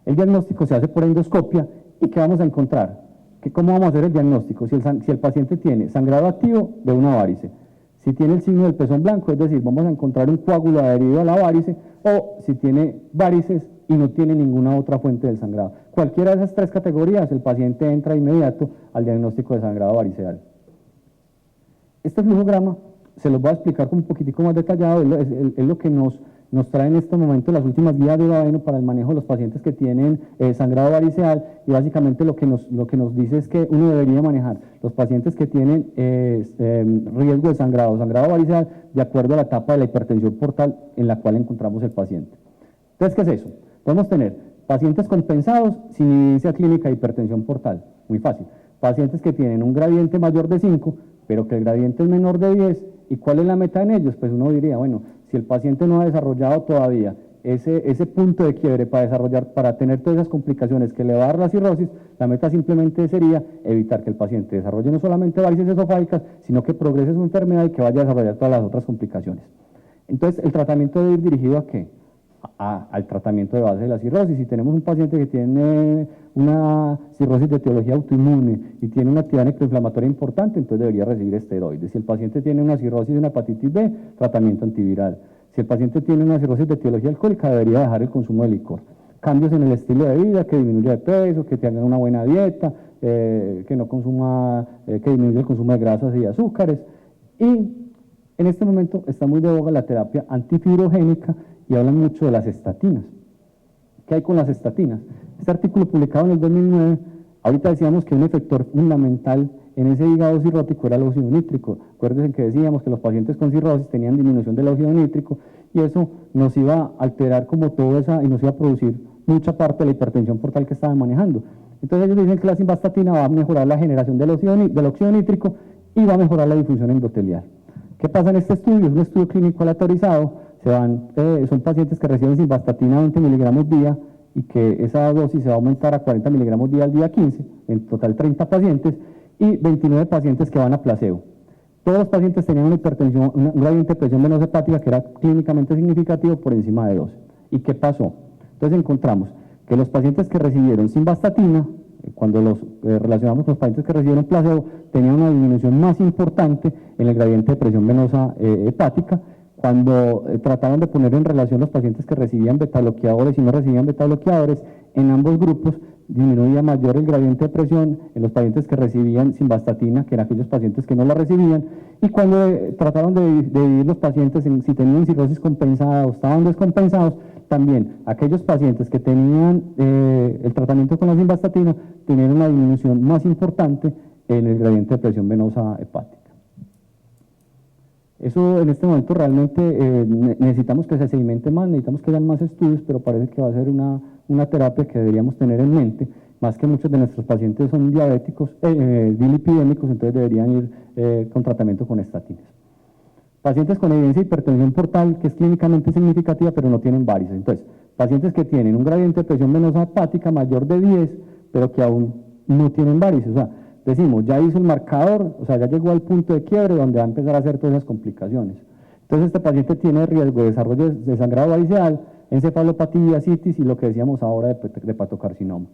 El diagnóstico se hace por endoscopia. ¿Y qué vamos a encontrar? ¿Cómo vamos a hacer el diagnóstico? Si el paciente tiene sangrado activo de una varice, si tiene el signo del pezón blanco, es decir, vamos a encontrar un coágulo adherido a la varice, o si tiene varices y no tiene ninguna otra fuente del sangrado. Cualquiera de esas tres categorías, el paciente entra de inmediato al diagnóstico de sangrado variceal. Este flujograma se los voy a explicar con un poquitico más detallado, es lo que nos trae en este momento las últimas guías de Daveno para el manejo de los pacientes que tienen sangrado variceal, y básicamente lo que nos dice es que uno debería manejar los pacientes que tienen riesgo de sangrado variceal de acuerdo a la etapa de la hipertensión portal en la cual encontramos el paciente. Entonces, ¿qué es eso? Podemos tener pacientes compensados sin evidencia clínica de hipertensión portal, muy fácil. Pacientes que tienen un gradiente mayor de 5, pero que el gradiente es menor de 10, ¿y cuál es la meta en ellos? Pues uno diría, bueno, si el paciente no ha desarrollado todavía ese punto de quiebre para tener todas esas complicaciones que le va a dar la cirrosis, la meta simplemente sería evitar que el paciente desarrolle no solamente varices esofágicas, sino que progrese su enfermedad y que vaya a desarrollar todas las otras complicaciones. Entonces, el tratamiento debe ir dirigido ¿a qué? Al tratamiento de base de la cirrosis. Si tenemos un paciente que tiene una cirrosis de etiología autoinmune y tiene una actividad necroinflamatoria importante, entonces debería recibir esteroides. Si el paciente tiene una cirrosis de una hepatitis B, tratamiento antiviral. Si el paciente tiene una cirrosis de etiología alcohólica, debería dejar el consumo de licor. Cambios en el estilo de vida, que disminuya de peso, que tenga una buena dieta, que no consuma, que disminuya el consumo de grasas y azúcares. Y en este momento está muy de boga la terapia antifibrogénica y hablan mucho de las estatinas. ¿Qué hay con las estatinas? Este artículo publicado en el 2009, ahorita decíamos que un efector fundamental en ese hígado cirrótico era el óxido nítrico. Acuérdense que decíamos que los pacientes con cirrosis tenían disminución del óxido nítrico y eso nos iba a alterar como todo esa y nos iba a producir mucha parte de la hipertensión portal que estaban manejando. Entonces ellos dicen que la simvastatina va a mejorar la generación del óxido nítrico y va a mejorar la difusión endotelial. ¿Qué pasa en este estudio? Es un estudio clínico aleatorizado. Son pacientes que reciben simvastatina 20 miligramos día y que esa dosis se va a aumentar a 40 miligramos día al día 15, en total 30 pacientes, y 29 pacientes que van a placebo. Todos los pacientes tenían una hipertensión, un gradiente de presión venosa hepática que era clínicamente significativo por encima de 12. ¿Y qué pasó? Entonces encontramos que los pacientes que recibieron simvastatina, cuando los relacionamos con los pacientes que recibieron placebo, tenían una disminución más importante en el gradiente de presión venosa hepática. Cuando trataron de poner en relación los pacientes que recibían betabloqueadores y no recibían betabloqueadores, en ambos grupos disminuía mayor el gradiente de presión en los pacientes que recibían simvastatina que en aquellos pacientes que no la recibían, y cuando trataron de dividir los pacientes en si tenían cirrosis compensada o estaban descompensados, también aquellos pacientes que tenían el tratamiento con la simvastatina tenían una disminución más importante en el gradiente de presión venosa hepática. Eso en este momento realmente necesitamos que se sedimente más, necesitamos que hayan más estudios, pero parece que va a ser una terapia que deberíamos tener en mente, más que muchos de nuestros pacientes son diabéticos, dilipidémicos, entonces deberían ir con tratamiento con estatinas. Pacientes con evidencia de hipertensión portal, que es clínicamente significativa, pero no tienen varices. Entonces, pacientes que tienen un gradiente de presión venosa hepática mayor de 10, pero que aún no tienen varices. O sea, decimos, ya hizo el marcador, o sea, ya llegó al punto de quiebre donde va a empezar a hacer todas esas complicaciones. Entonces, este paciente tiene riesgo de desarrollo de sangrado variceal, encefalopatía, ascitis y lo que decíamos ahora de hepatocarcinoma.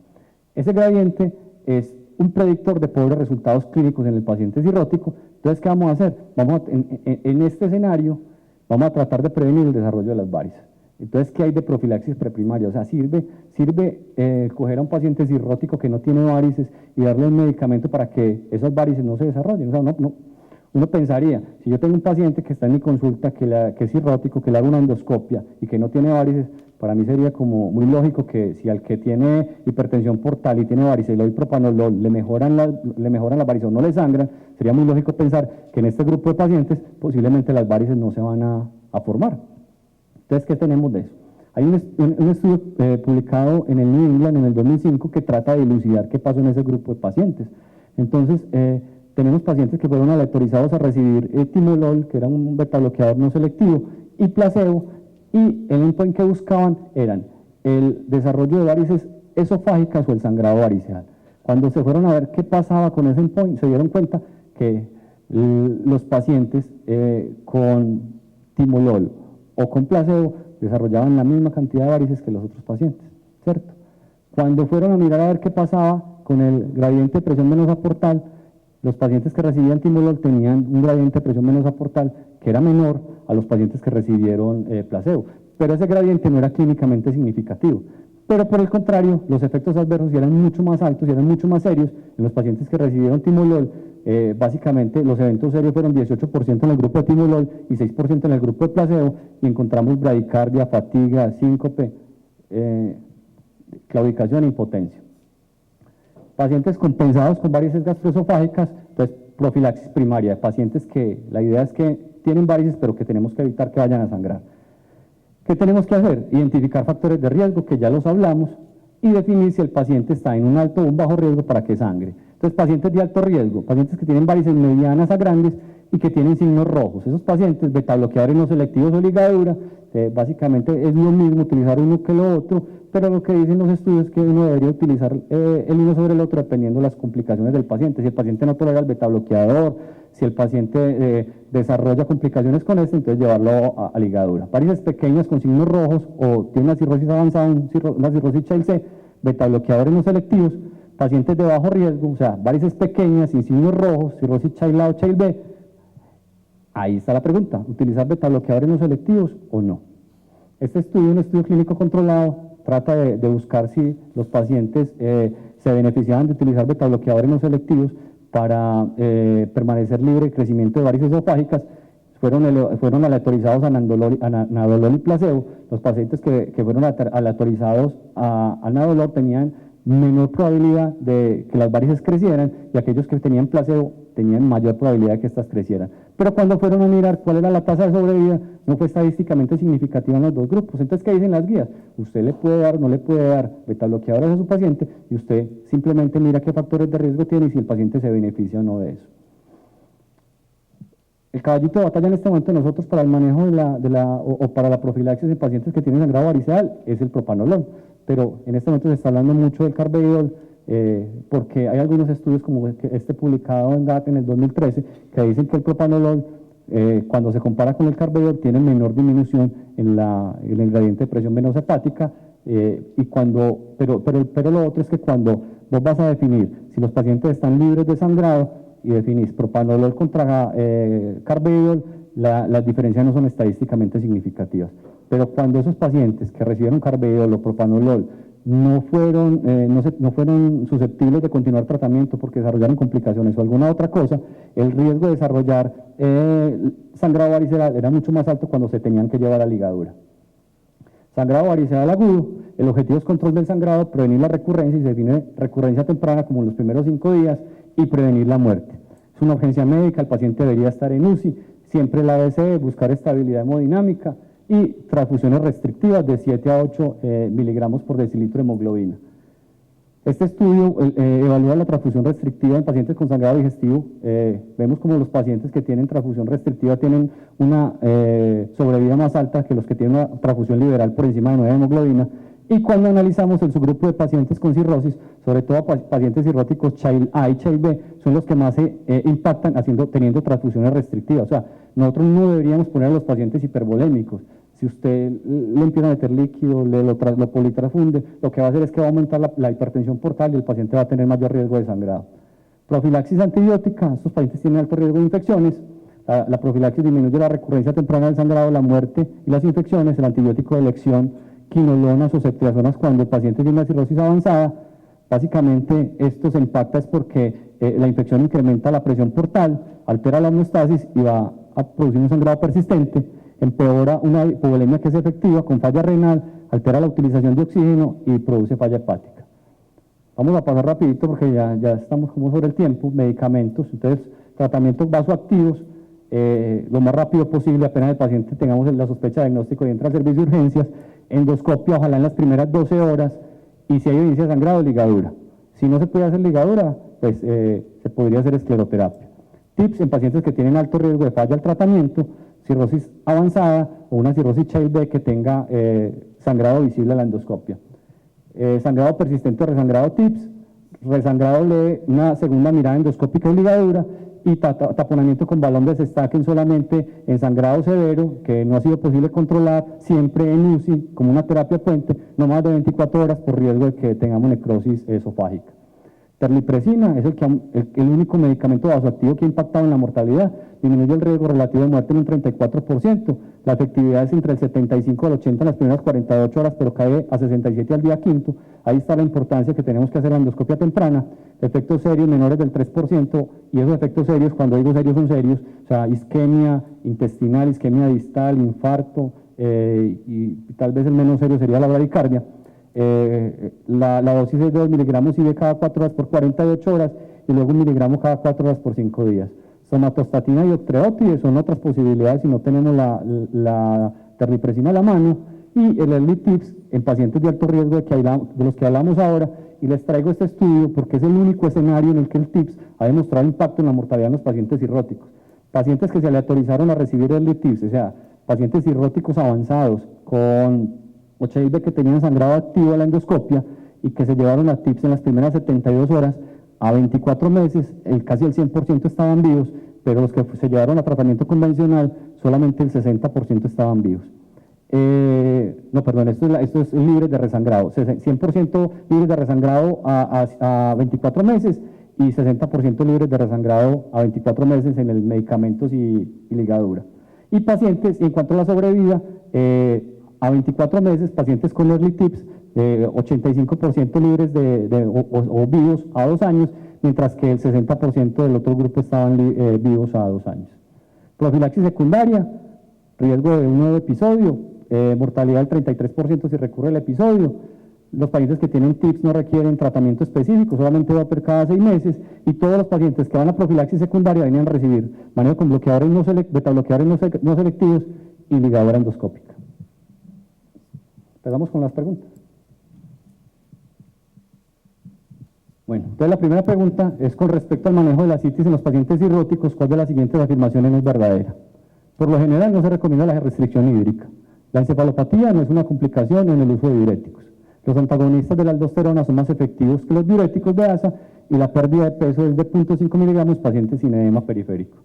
Ese gradiente es un predictor de pobres resultados clínicos en el paciente cirrótico. Entonces, ¿qué vamos a hacer? En este escenario, vamos a tratar de prevenir el desarrollo de las varices. Entonces, ¿qué hay de profilaxis preprimaria? O sea, sirve coger a un paciente cirrótico que no tiene varices y darle un medicamento para que esas varices no se desarrollen. O sea, uno pensaría, si yo tengo un paciente que está en mi consulta, que es cirrótico, que le hago una endoscopia y que no tiene varices, para mí sería como muy lógico que si al que tiene hipertensión portal y tiene varicela y propanolol le mejoran la varices o no le sangran, sería muy lógico pensar que en este grupo de pacientes posiblemente las varices no se van a formar. Entonces, ¿qué tenemos de eso? Hay un estudio publicado en el New England en el 2005 que trata de dilucidar qué pasó en ese grupo de pacientes. Entonces, tenemos pacientes que fueron aleatorizados a recibir timolol, que era un beta-bloqueador no selectivo, y placebo, y el endpoint que buscaban eran el desarrollo de varices esofágicas o el sangrado variceal. Cuando se fueron a ver qué pasaba con ese endpoint, se dieron cuenta que los pacientes con timolol o con placebo desarrollaban la misma cantidad de varices que los otros pacientes, ¿cierto? Cuando fueron a mirar a ver qué pasaba con el gradiente de presión venosa portal, los pacientes que recibían timolol tenían un gradiente de presión venosa portal que era menor a los pacientes que recibieron placebo, pero ese gradiente no era clínicamente significativo. Pero por el contrario, los efectos adversos eran mucho más altos y eran mucho más serios en los pacientes que recibieron timolol. Básicamente los eventos serios fueron 18% en el grupo de timolol y 6% en el grupo de placebo, y encontramos bradicardia, fatiga, síncope, claudicación e impotencia. Pacientes compensados con varices gastroesofágicas, entonces profilaxis primaria, pacientes que la idea es que tienen varices pero que tenemos que evitar que vayan a sangrar. ¿Qué tenemos que hacer? Identificar factores de riesgo, que ya los hablamos, y definir si el paciente está en un alto o un bajo riesgo para que sangre. Entonces, pacientes de alto riesgo, pacientes que tienen varices medianas a grandes y que tienen signos rojos. Esos pacientes, beta-bloqueadores no selectivos o ligadura, básicamente es lo mismo utilizar uno que lo otro, pero lo que dicen los estudios es que uno debería utilizar el uno sobre el otro dependiendo de las complicaciones del paciente. Si el paciente no tolera el beta-bloqueador, si el paciente desarrolla complicaciones con este, entonces llevarlo a ligadura. Varices pequeñas con signos rojos o tiene una cirrosis avanzada, una cirrosis Child C, beta-bloqueadores no selectivos, pacientes de bajo riesgo, o sea, varices pequeñas sin signos rojos, cirrosis Child A o Child B. Ahí está la pregunta, ¿utilizar beta-bloqueadores no selectivos o no? Este estudio, un estudio clínico controlado, trata de buscar si los pacientes se beneficiaban de utilizar beta-bloqueadores no selectivos para permanecer libre de crecimiento de varices esofágicas. Fueron aleatorizados a nadolol y placebo. Los pacientes que fueron aleatorizados a nadolol tenían menor probabilidad de que las varices crecieran, y aquellos que tenían placebo tenían mayor probabilidad de que estas crecieran. Pero cuando fueron a mirar cuál era la tasa de sobrevida, no fue estadísticamente significativa en los dos grupos. Entonces, ¿qué dicen las guías? Usted le puede dar, no le puede dar beta-bloqueadores a su paciente, y usted simplemente mira qué factores de riesgo tiene y si el paciente se beneficia o no de eso. El caballito de batalla en este momento de nosotros para el manejo o para la profilaxis de pacientes que tienen sangrado variceal es el propanolol, pero en este momento se está hablando mucho del carvedilol, porque hay algunos estudios como este publicado en GAT en el 2013 que dicen que el propanolol, cuando se compara con el carvedilol, tiene menor disminución en el gradiente de presión venosa hepática, pero lo otro es que cuando vos vas a definir si los pacientes están libres de sangrado y definís propanolol contra carvedilol, las diferencias no son estadísticamente significativas. Pero cuando esos pacientes que recibieron carvedilol o propanolol no fueron susceptibles de continuar tratamiento porque desarrollaron complicaciones o alguna otra cosa, el riesgo de desarrollar sangrado variceal era mucho más alto cuando se tenían que llevar a ligadura. Sangrado variceal agudo, el objetivo es control del sangrado, prevenir la recurrencia, y se define recurrencia temprana como en los primeros 5 días, y prevenir la muerte. Es una urgencia médica, el paciente debería estar en UCI, siempre la ABC, buscar estabilidad hemodinámica y transfusiones restrictivas de 7 a 8 miligramos por decilitro de hemoglobina. Este estudio evalúa la transfusión restrictiva en pacientes con sangrado digestivo. Vemos como los pacientes que tienen transfusión restrictiva tienen una sobrevida más alta que los que tienen una transfusión liberal por encima de 9 de hemoglobina. Y cuando analizamos el subgrupo de pacientes con cirrosis, sobre todo pacientes cirróticos Child A y Child B, son los que más se impactan teniendo transfusiones restrictivas. O sea, nosotros no deberíamos poner a los pacientes hipervolémicos. Si usted le empieza a meter líquido, lo politrafunde, lo que va a hacer es que va a aumentar la hipertensión portal y el paciente va a tener mayor riesgo de sangrado. Profilaxis antibiótica, estos pacientes tienen alto riesgo de infecciones. La profilaxis disminuye la recurrencia temprana del sangrado, la muerte y las infecciones. El antibiótico de elección, quinolonas o ceftriaxonas, cuando el paciente tiene una cirrosis avanzada. Básicamente esto se impacta es porque la infección incrementa la presión portal, altera la homeostasis y va a producir un sangrado persistente. empeora una hipovolemia que es efectiva con falla renal, altera la utilización de oxígeno y produce falla hepática. Vamos a pasar rapidito porque ya estamos como sobre el tiempo. Medicamentos, entonces tratamientos vasoactivos, lo más rápido posible, apenas el paciente tengamos la sospecha de diagnóstico y entra al servicio de urgencias, endoscopia ojalá en las primeras 12 horas y si hay evidencia de sangrado, ligadura. Si no se puede hacer ligadura, pues se podría hacer escleroterapia. Tips en pacientes que tienen alto riesgo de falla al tratamiento, cirrosis avanzada o una cirrosis Child-B que tenga sangrado visible a la endoscopia. Sangrado persistente o resangrado tips, resangrado leve, una segunda mirada endoscópica y ligadura, y taponamiento con balón de Sestaken solamente en sangrado severo, que no ha sido posible controlar, siempre en UCI, como una terapia puente, no más de 24 horas por riesgo de que tengamos necrosis esofágica. Terlipresina es el único medicamento vasoactivo que ha impactado en la mortalidad, disminuye el riesgo relativo de muerte en un 34%, la efectividad es entre el 75 al 80 en las primeras 48 horas, pero cae a 67 al día quinto. Ahí está la importancia que tenemos que hacer la endoscopia temprana, efectos serios menores del 3%, y esos efectos serios, cuando digo serios, son serios, o sea, isquemia intestinal, isquemia distal, infarto, y tal vez el menos serio sería la bradicardia. La dosis es de 2 miligramos IV cada 4 horas por 48 horas y luego 1 miligramo cada 4 horas por 5 días. Somatostatina y octreotide son otras posibilidades si no tenemos la terlipresina a la mano, y el early tips en pacientes de alto riesgo de los que hablamos ahora, y les traigo este estudio porque es el único escenario en el que el tips ha demostrado impacto en la mortalidad en los pacientes cirróticos. Pacientes que se aleatorizaron a recibir early tips, o sea, pacientes cirróticos avanzados con HIV que tenían sangrado activo a la endoscopia y que se llevaron a TIPS en las primeras 72 horas, a 24 meses, casi el 100% estaban vivos, pero los que se llevaron a tratamiento convencional, solamente el 60% estaban vivos. No, perdón, esto es libre de resangrado, 100% libres de resangrado a 24 meses y 60% libres de resangrado a 24 meses en el medicamentos y ligadura. Y pacientes, en cuanto a la sobrevida, a 24 meses, pacientes con early tips, 85% libres o vivos a 2 años, mientras que el 60% del otro grupo estaban vivos a 2 años. Profilaxis secundaria, riesgo de un nuevo episodio, mortalidad del 33% si recurre al episodio. Los pacientes que tienen tips no requieren tratamiento específico, solamente va cada 6 meses, y todos los pacientes que van a profilaxis secundaria vienen a recibir manejo con bloqueadores betabloqueadores no selectivos y ligadura endoscópica. Empezamos con las preguntas. Bueno, entonces la primera pregunta es con respecto al manejo de la citis en los pacientes cirróticos, ¿cuál de las siguientes afirmaciones no es verdadera? Por lo general no se recomienda la restricción hídrica. La encefalopatía no es una complicación en el uso de diuréticos. Los antagonistas de la aldosterona son más efectivos que los diuréticos de ASA y la pérdida de peso es de 0.5 miligramos pacientes sin edema periférico.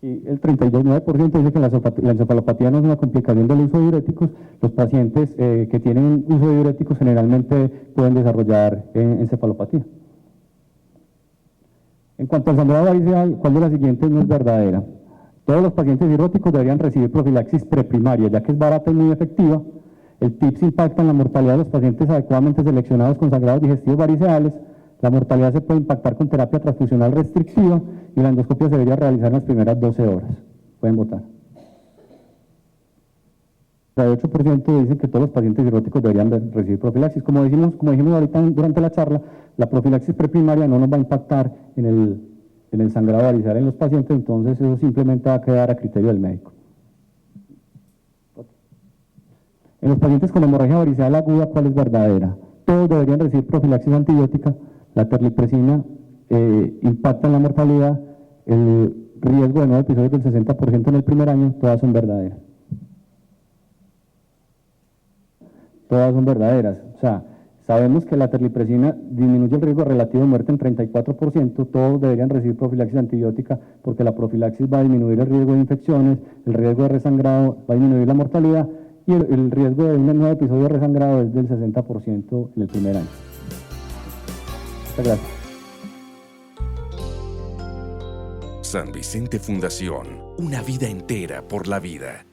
Y el 39% dice que la encefalopatía no es una complicación del uso de diuréticos. Los pacientes que tienen uso de diuréticos generalmente pueden desarrollar encefalopatía. En cuanto al sangrado variceal, ¿cuál de las siguientes no es verdadera? Todos los pacientes cirróticos deberían recibir profilaxis preprimaria, ya que es barata y muy efectiva. El TIPS impacta en la mortalidad de los pacientes adecuadamente seleccionados con sangrados digestivos variceales. La mortalidad se puede impactar con terapia transfusional restrictiva y la endoscopia se debería realizar en las primeras 12 horas. Pueden votar. El 8% dicen que todos los pacientes cirróticos deberían recibir profilaxis. Como dijimos ahorita durante la charla, la profilaxis preprimaria no nos va a impactar en el sangrado variceal en los pacientes, entonces eso simplemente va a quedar a criterio del médico. En los pacientes con hemorragia variceal aguda, ¿cuál es verdadera? Todos deberían recibir profilaxis antibiótica. La terlipresina impacta en la mortalidad, el riesgo de nuevos episodios del 60% en el primer año, todas son verdaderas. Todas son verdaderas. O sea, sabemos que la terlipresina disminuye el riesgo relativo de muerte en 34%, todos deberían recibir profilaxis antibiótica porque la profilaxis va a disminuir el riesgo de infecciones, el riesgo de resangrado, va a disminuir la mortalidad y el riesgo de un nuevo episodio de resangrado es del 60% en el primer año. Muchas gracias. San Vicente Fundación, una vida entera por la vida.